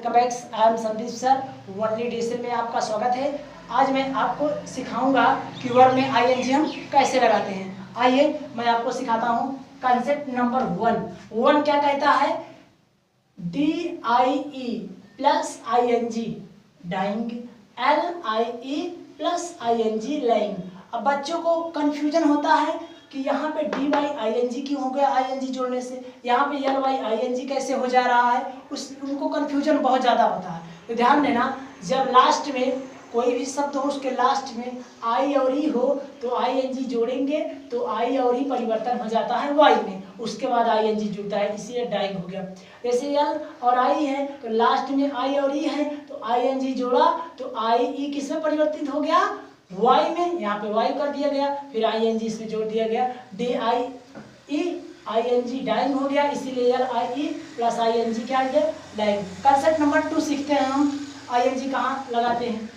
Welcome back. I am Sandeep sir, only digital में आपका स्वागत है। आज मैं आपको सिखाऊंगा कि वर्ब में आईएनजी हम कैसे लगाते हैं। आइए मैं आपको सिखाता हूँ। कंसेप्ट नंबर 1 क्या कहता है? DIE plus ING dying, LIE plus ING lying. अब बच्चों को कंफ्यूजन होता है कि यहाँ पे DYING क्यों हो गया ING जोड़ने से, यहाँ पे LYING कैसे हो जा रहा है, उनको कंफ्यूजन बहुत ज़्यादा होता है। तो ध्यान देना, जब लास्ट में कोई भी शब्द हो उसके लास्ट में आई और ई हो तो ING जोड़ेंगे तो आई और ई परिवर्तन हो जाता है वाई में, उसके बाद ING जुड़ता है, इसीलिए डाइंग हो गया। जैसे एल और आई है तो लास्ट में आई और ई है तो ING जोड़ा तो आई ई किस में परिवर्तित हो गया? वाई में। यहाँ पे वाई कर दिया गया, फिर ING इसमें जोड़ दिया गया, DIE डाइंग हो गया, इसीलिए LIE प्लस ING क्या आ गया? डाइंग। कंसेप्ट नंबर 2 सीखते हैं हम ING कहाँ लगाते हैं।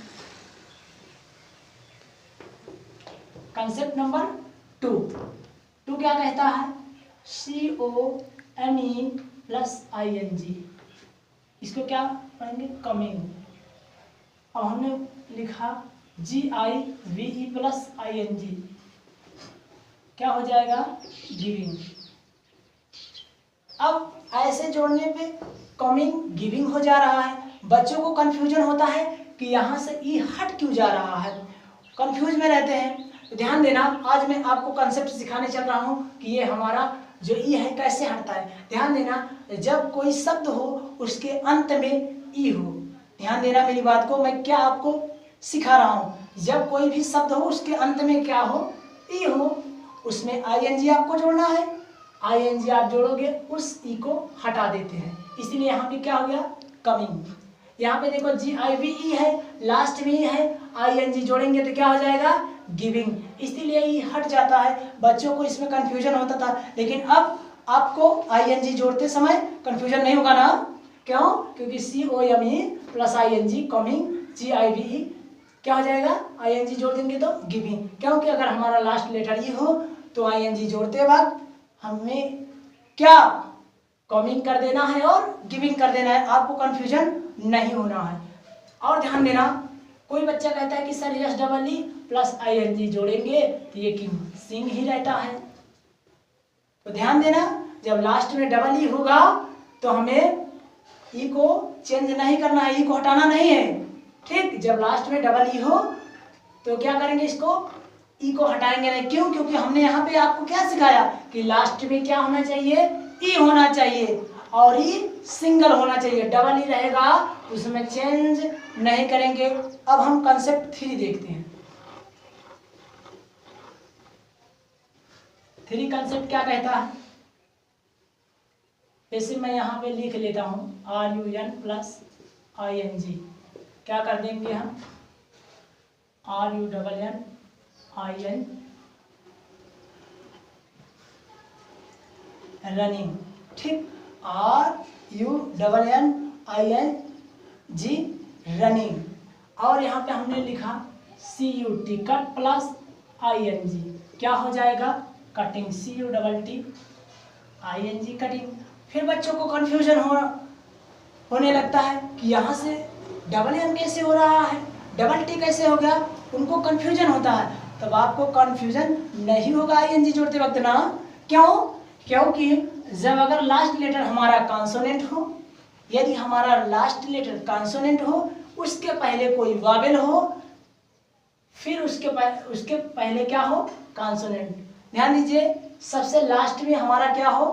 कंसेप्ट नंबर 2 क्या कहता है? COME प्लस ING, इसको क्या पढ़ेंगे? कमिंग। अब हमने लिखा GIVE प्लस ING, क्या हो जाएगा? गिविंग। अब ऐसे जोड़ने पे कमिंग गिविंग हो जा रहा है। बच्चों को कंफ्यूजन होता है कि यहाँ से ई हट क्यों जा रहा है, कंफ्यूज में रहते हैं। तो ध्यान देना, आज मैं आपको कंसेप्ट सिखाने चल रहा हूँ कि ये हमारा जो ई है कैसे हटता है। ध्यान देना, जब कोई शब्द हो उसके अंत में ई हो, ध्यान देना मेरी बात को, मैं क्या आपको सिखा रहा हूँ। जब कोई भी शब्द हो उसके अंत में क्या हो? ई हो, उसमें ING आपको जोड़ना है। ING आप जोड़ोगे उस ई को हटा देते हैं, इसलिए यहाँ पे क्या हो गया? कमिंग। यहाँ पे देखो GIVE है, लास्ट में है, ING जोड़ेंगे तो क्या हो जाएगा? गिविंग, इसीलिए ई हट जाता है। बच्चों को इसमें कंफ्यूजन होता था, लेकिन अब आपको ING जोड़ते समय कंफ्यूजन नहीं होगा ना? क्यों? क्योंकि COME plus ING coming, GIVE क्या हो जाएगा? ING जोड़ देंगे तो गिविंग। क्योंकि अगर हमारा लास्ट लेटर ई हो तो ING जोड़ते वक्त हमें क्या कमिंग कर देना है और गिविंग कर देना है, आपको कंफ्यूजन नहीं होना है। और ध्यान देना, कोई बच्चा कहता है कि सर SEE प्लस ING जोड़ेंगे तो ये क्यों सिंग ही रहता है। तो ध्यान देना, जब लास्ट में डबल ई होगा तो हमें ई को चेंज नहीं करना है, ई को हटाना नहीं है, ठीक। जब लास्ट में डबल ई हो तो क्या करेंगे? इसको ई को हटाएंगे नहीं। क्यों? क्योंकि हमने यहाँ पे आपको क्या सिखाया कि लास्ट में क्या होना चाहिए? ई होना चाहिए और ई सिंगल होना चाहिए, डबल ई रहेगा उसमें चेंज नहीं करेंगे। अब हम कंसेप्ट 3 देखते हैं। 3 कंसेप्ट क्या कहता है? जैसे मैं यहाँ पे लिख लेता हूँ RUN प्लस ING, क्या कर देंगे हम? RUNNIN, रनिंग, ठीक। RUNNING running. और यहाँ पे हमने लिखा CUT कट प्लस ING, क्या हो जाएगा? Cutting, CUTT ING cutting. फिर बच्चों को कंफ्यूजन होने लगता है कि यहाँ से डबल एन कैसे हो रहा है, डबल टी कैसे हो गया, उनको कंफ्यूजन होता है। तब आपको कंफ्यूजन नहीं होगा ING जोड़ते वक्त ना। क्यों? क्योंकि जब अगर लास्ट लेटर हमारा कॉन्सोनेंट हो, यदि हमारा लास्ट लेटर कॉन्सोनेंट हो, उसके पहले कोई वावेल हो, फिर उसके पहले क्या हो? कॉन्सोनेंट। ध्यान दीजिए, सबसे लास्ट में हमारा क्या हो?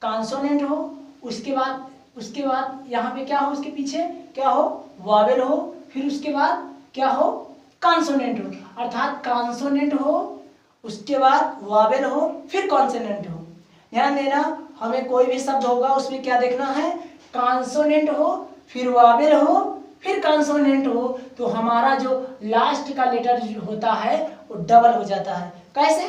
कॉन्सोनेंट हो, उसके बाद यहाँ पे क्या हो? उसके पीछे क्या हो? वावेल हो, फिर उसके बाद क्या हो? कॉन्सोनेंट हो, अर्थात कॉन्सोनेंट हो, उसके बाद वावेल हो, फिर कॉन्सोनेंट हो। ध्यान देना, हमें कोई भी शब्द होगा उसमें क्या देखना है? कॉन्सोनेंट हो, फिर वावेल हो, फिर कॉन्सोनेंट हो, तो हमारा जो लास्ट का लेटर होता है वो डबल हो जाता है। कैसे?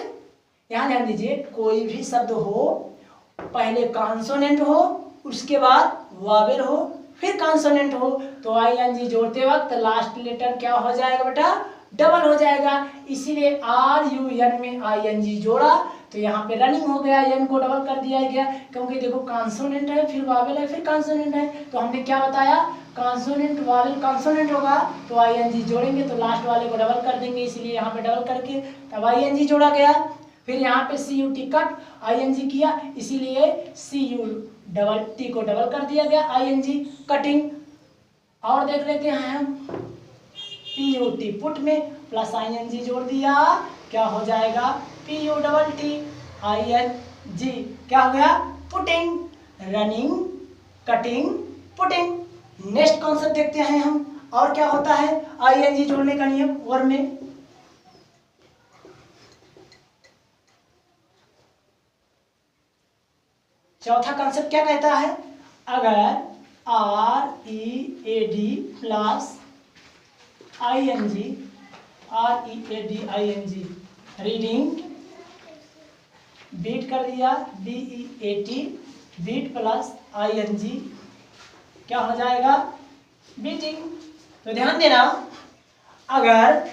यहाँ ध्यान दीजिए, कोई भी शब्द हो, पहले कॉन्सोनेंट हो, उसके बाद वावेल हो, फिर कॉन्सोनेंट हो, तो ING जोड़ते वक्त लास्ट लेटर क्या हो जाएगा बेटा? डबल हो जाएगा। इसीलिए RUN में ING जोड़ा तो यहाँ पे रनिंग हो गया, एन को डबल कर दिया गया, क्योंकि देखो कॉन्सोनेंट है, फिर वावेल है, फिर कॉन्सोनेंट है। तो हमने क्या बताया? कॉन्सोनेंट वावल कॉन्सोनेंट होगा तो आईएनजी जोड़ेंगे तो लास्ट वाले को डबल कर देंगे, इसीलिए यहाँ पे डबल करके तब आईएनजी जोड़ा गया। फिर यहाँ पे CUT कट आईएनजी किया, इसीलिए CUT को डबल कर दिया गया आईएनजी कटिंग। और देख लेते हैं हम PUT पुट में प्लस आईएनजी जोड़ दिया, क्या हो जाएगा PUTT ING, क्या हो गया putting, running, cutting, putting. Next concept देखते हैं हम और क्या होता है आईएनजी जोड़ने का नियम वर्ब में। चौथा कॉन्सेप्ट क्या कहता है, अगर READ plus ING reading beat कर दिया BEAT बीट प्लस ING क्या हो जाएगा बीटिंग। तो ध्यान देना, अगर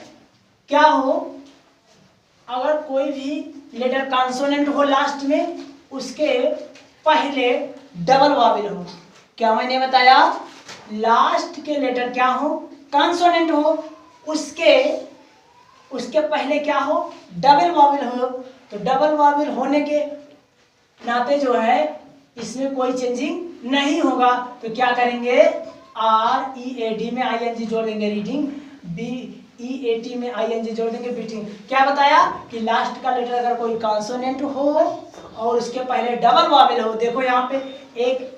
क्या हो, अगर कोई भी लेटर कॉन्सोनेंट हो लास्ट में, उसके पहले डबल वावेल हो। क्या मैंने बताया, लास्ट के लेटर क्या हो कॉन्सोनेंट हो, उसके पहले क्या हो डबल वावेल हो। तो डबल वावेल होने के नाते जो है इसमें कोई चेंजिंग नहीं होगा। तो क्या करेंगे, READ में ING जोड़ देंगे रीडिंग, BEAT में ING जोड़ देंगे बीटिंग। क्या बताया कि लास्ट का लेटर अगर कोई कॉन्सोनेंट हो और उसके पहले डबल वावेल हो, देखो यहाँ पे एक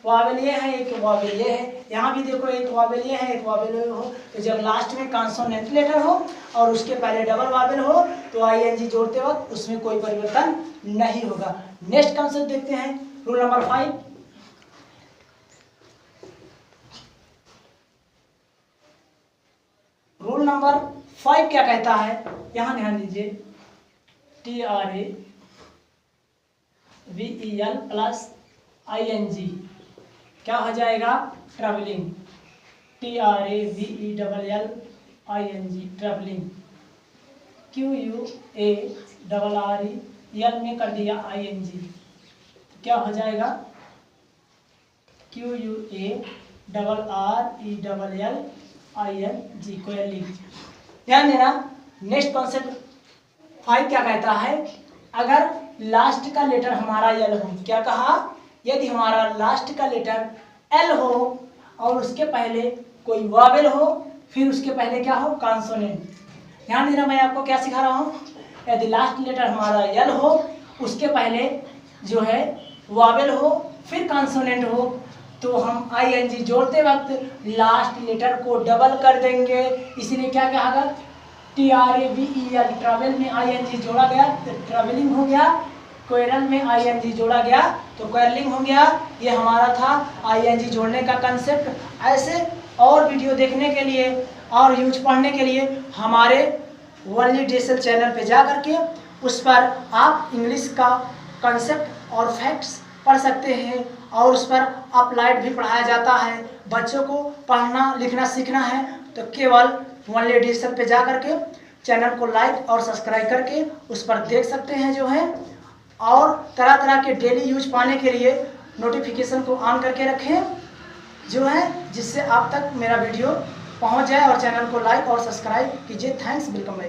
वावेल ये है, एक वावेल ये है, यहाँ भी देखो एक वावेल ये है, एक वावेल ये हो। तो जब लास्ट में कॉन्सोनेंट लेटर हो और उसके पहले डबल वावेल हो तो ING जोड़ते वक्त उसमें कोई परिवर्तन नहीं होगा। नेक्स्ट कॉन्सेप्ट देखते हैं, रूल नंबर 5। रूल नंबर 5 क्या कहता है, यहां ध्यान दीजिए, TRAVEL प्लस ING क्या हो जाएगा ट्रैवलिंग, TRAVELLING ट्रैवलिंग, QUARREL में कर दिया ING क्या हो जाएगा QUARRELLING क्वेलिंग। ध्यान देना, नेक्स्ट कॉन्सेप्ट 5 क्या कहता है, अगर लास्ट का लेटर हमारा L हो, क्या कहा, यदि हमारा लास्ट का लेटर L हो और उसके पहले कोई वावेल हो, फिर उसके पहले क्या हो कॉन्सोनेंट। ध्यान देना, मैं आपको क्या सिखा रहा हूँ, यदि लास्ट लेटर हमारा L हो, उसके पहले जो है वावेल हो, फिर कॉन्सोनेंट हो, तो हम ING जोड़ते वक्त लास्ट लेटर को डबल कर देंगे। इसीलिए क्या कहा, TRAVEL ट्रैवल में ING जोड़ा गया तो ट्रैवलिंग हो गया, क्वेरल में ING जोड़ा गया तो क्वेरलिंग हो गया। ये हमारा था ING जोड़ने का कंसेप्ट। ऐसे और वीडियो देखने के लिए और यूज पढ़ने के लिए हमारे ओनली DSL चैनल पे जा करके उस पर आप इंग्लिश का कंसेप्ट और फैक्ट्स पढ़ सकते हैं और उस पर अप्लाइड भी पढ़ाया जाता है। बच्चों को पढ़ना लिखना सीखना है तो केवल ओनली DSL पे जा करके चैनल को लाइक और सब्सक्राइब करके उस पर देख सकते हैं जो है। और तरह तरह के डेली यूज पाने के लिए नोटिफिकेशन को ऑन करके रखें जो है, जिससे आप तक मेरा वीडियो पहुंच जाए और चैनल को लाइक और सब्सक्राइब कीजिए। Thanks, welcome back.